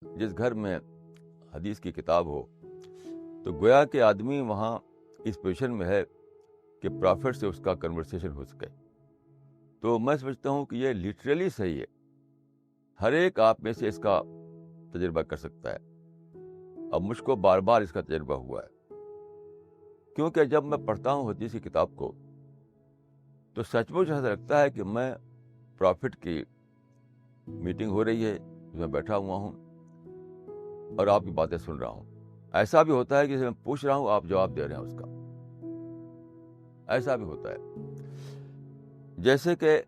جس گھر میں حدیث کی کتاب ہو تو گویا کہ آدمی وہاں اس پوزیشن میں ہے کہ پرافٹ سے اس کا کنورسیشن ہو سکے. تو میں سمجھتا ہوں کہ یہ لٹرلی صحیح ہے. ہر ایک آپ میں سے اس کا تجربہ کر سکتا ہے. اب مجھ کو بار بار اس کا تجربہ ہوا ہے، کیونکہ جب میں پڑھتا ہوں حدیث کی کتاب کو تو سچ مچ ایسا لگتا ہے کہ میں پرافٹ کی میٹنگ ہو رہی ہے، میں بیٹھا ہوا ہوں اور آپ کی باتیں سن رہا ہوں. ایسا بھی ہوتا ہے کہ میں پوچھ رہا ہوں، آپ جواب دے رہے ہیں اس کا. ایسا بھی ہوتا ہے. جیسے کہ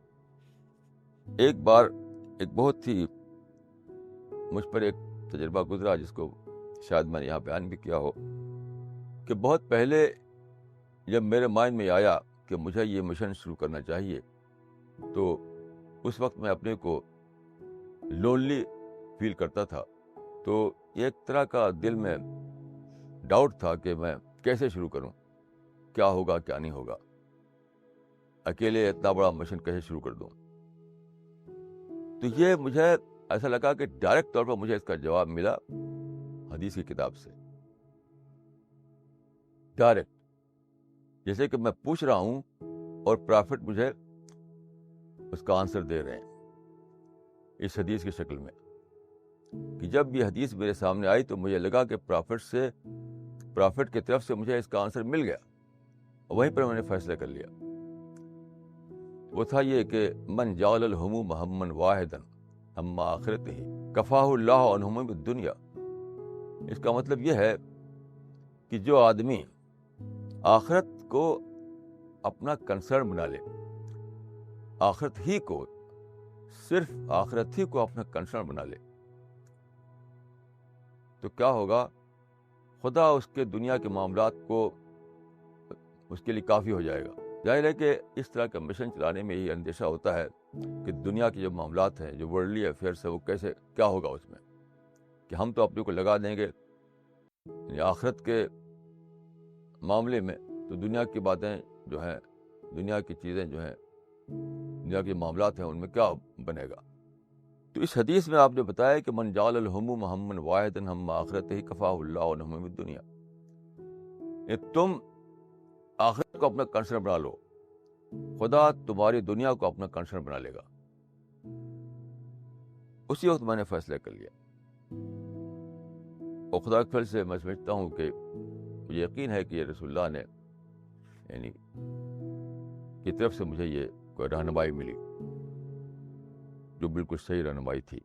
ایک بار ایک بہت ہی مجھ پر ایک تجربہ گزرا جس کو شاید میں نے یہاں بیان بھی کیا ہو، کہ بہت پہلے جب میرے مائنڈ میں آیا کہ مجھے یہ مشن شروع کرنا چاہیے تو اس وقت میں اپنے کو لونلی فیل کرتا تھا. تو ایک طرح کا دل میں ڈاؤٹ تھا کہ میں کیسے شروع کروں، کیا ہوگا کیا نہیں ہوگا، اکیلے اتنا بڑا مشن کیسے شروع کر دوں. تو یہ مجھے ایسا لگا کہ ڈائریکٹ طور پر مجھے اس کا جواب ملا حدیث کی کتاب سے. ڈائریکٹ، جیسے کہ میں پوچھ رہا ہوں اور پرافٹ مجھے اس کا آنسر دے رہے ہیں اس حدیث کی شکل میں. کہ جب یہ حدیث میرے سامنے آئی تو مجھے لگا کہ پرافٹ کی طرف سے مجھے اس کا آنسر مل گیا. وہیں پر میں نے فیصلہ کر لیا. وہ تھا یہ کہ من جعل الہموم ہما واحدا اما آخرتہ کفاہ اللہ عن ہموم الدنیا. اس کا مطلب یہ ہے کہ جو آدمی آخرت کو اپنا کنسرن بنا لے، آخرت ہی کو، صرف آخرت ہی کو اپنا کنسرن بنا لے، تو کیا ہوگا؟ خدا اس کے دنیا کے معاملات کو اس کے لیے کافی ہو جائے گا. ظاہر ہے کہ اس طرح کا مشن چلانے میں یہ اندیشہ ہوتا ہے کہ دنیا کے جو معاملات ہیں، جو ورلڈلی افیئرس ہے، وہ کیسے کیا ہوگا اس میں، کہ ہم تو اپنے کو لگا دیں گے آخرت کے معاملے میں. تو دنیا کی باتیں جو ہیں، دنیا کی چیزیں جو ہیں، دنیا کے معاملات ہیں، ان میں کیا بنے گا. تو اس حدیث میں آپ نے بتایا کہ من جعل الہموم ہما واحدا ہما آخرتہ کفاہ اللہ عن ہموم الدنیا. تم آخرت کو اپنا کنسرن بنا لو، خدا تمہاری دنیا کو اپنا کنسرن بنا لے گا. اسی وقت میں نے فیصلہ کر لیا. اور خدا کے فضل سے میں سمجھتا ہوں کہ مجھے یقین ہے کہ یہ رسول اللہ نے یعنی کی طرف سے مجھے یہ کوئی رہنمائی ملی جو بالکل صحیح رہنمائی تھی.